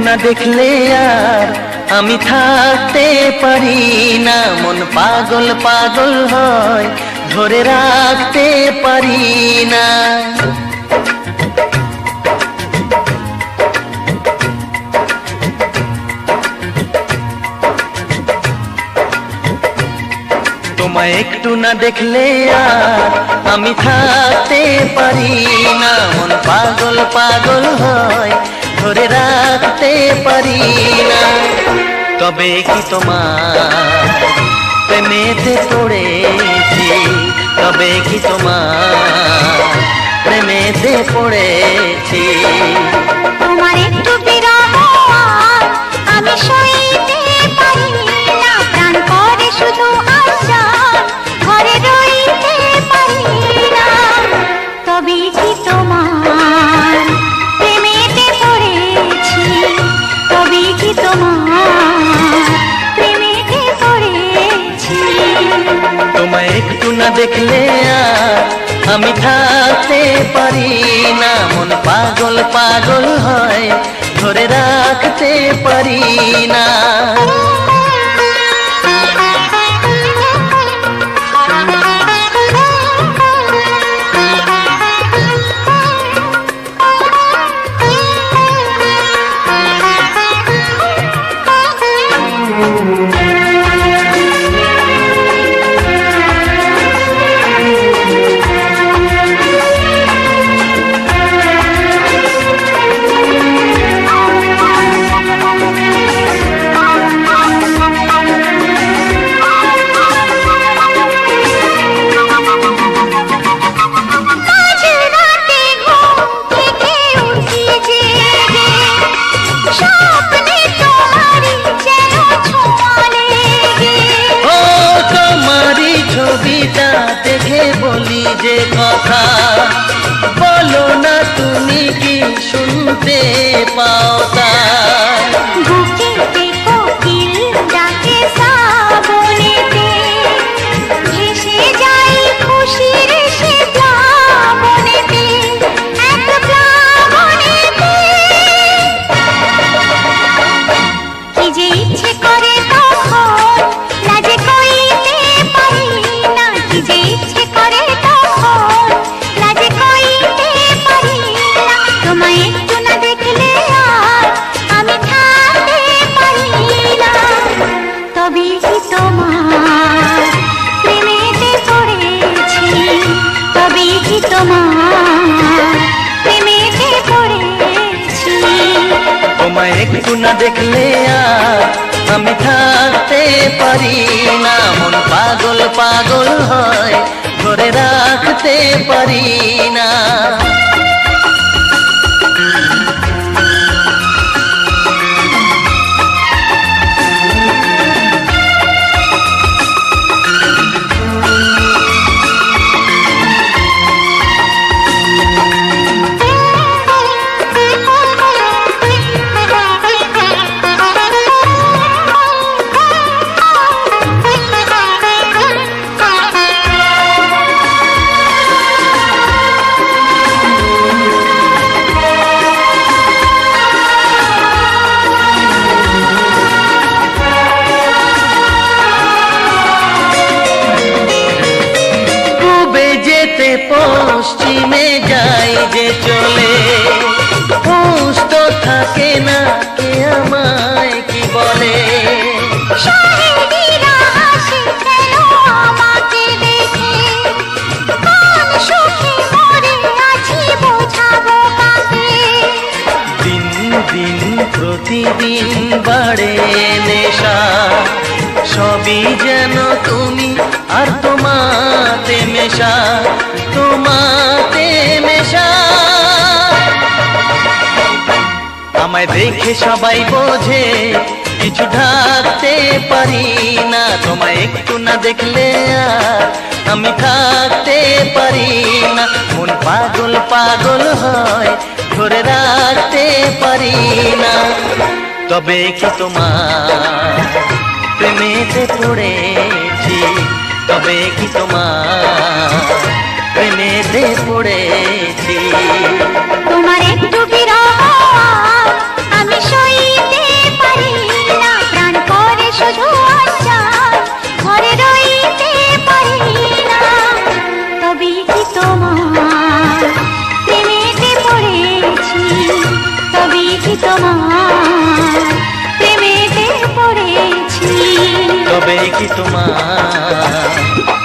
না দেখলে আর আমি থাকতে পারি না, মন পাগল পাগল হয়, ধরে রাখতে পারি না। তোমায় একটু না দেখলে আর আমি থাকতে পারি না, মন পাগল পাগল হয়, ধরে রাখতে পারি না। তবে কি তোমার প্রেমেতে পড়েছি, তবে কি তোমার প্রেমেতে পড়েছি। তোমার একটু বিরহ আমি সইতে পারি না, প্রাণ করে শুধু আশা, ঘরে রইতে পারি না। তবে কি তোমার প্রেমেতে পড়েছি, তবে কি তোমার প্রেমেতে পড়েছি। তোমায় একটু না দেখলে আর আমি থাকতে পারি না, মন পাগল পাগল হয়, ধরে রাখতে পারি না। দেখে বলি যে কথা, বলো না তুমি কি শুনতে পাও তা। বুকেতে কোকিল ডাকে শ্রাবণেতে, ভেসে যাই খুশির সে প্লাবনেতে, এক প্লাবনেতে। কি যে ইচ্ছে করে তখন লাজে কইতে পারি না, কি যে ইচ্ছে করে তখন লাজে কইতে পারি না। তোমায় একটু না দেখলে আর আমি থাকতে পারি না। তবে কি তোমার প্রেমেতে পড়েছি, তবে কি তোমার প্রেমেতে পড়েছি। তোমায় একটু না দেখলে আর আমি থাকতে পারি না, মন পাগল পাগল হয়, ধরে রাখতে পারি না। পশ্চিমে যাই যে চলে, হুঁশ তো থাকে না, কে আমায় কি বলে। শাহেদিরা হাসে কেন আমাকে দেখে, কোন সুখে মরে আছি বোঝাবো কাকে। দিন দিন প্রতিদিন বাড়ে নেশা, সবই যেন তুমি আর তোমাতে মেশা, তোমাতে মেশা। আমায় দেখে সবাই বোঝে কিছু ঢাকতে পারি না, তোমায় একটু না দেখলে আর আমি থাকতে পারি না, মন পাগল পাগল হয়, ধরে রাখতে পারি না। তবে কি তোমার প্রেমেতে পড়েছি, তবে কি তোমার প্রেমেতে পড়েছি। তোমার একটু বিরহ আমি সই তোমার প্রেমেতে পড়েছি, তবেই কি তোমার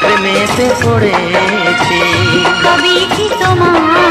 প্রেমেতে পড়েছি। কবে কি তোমার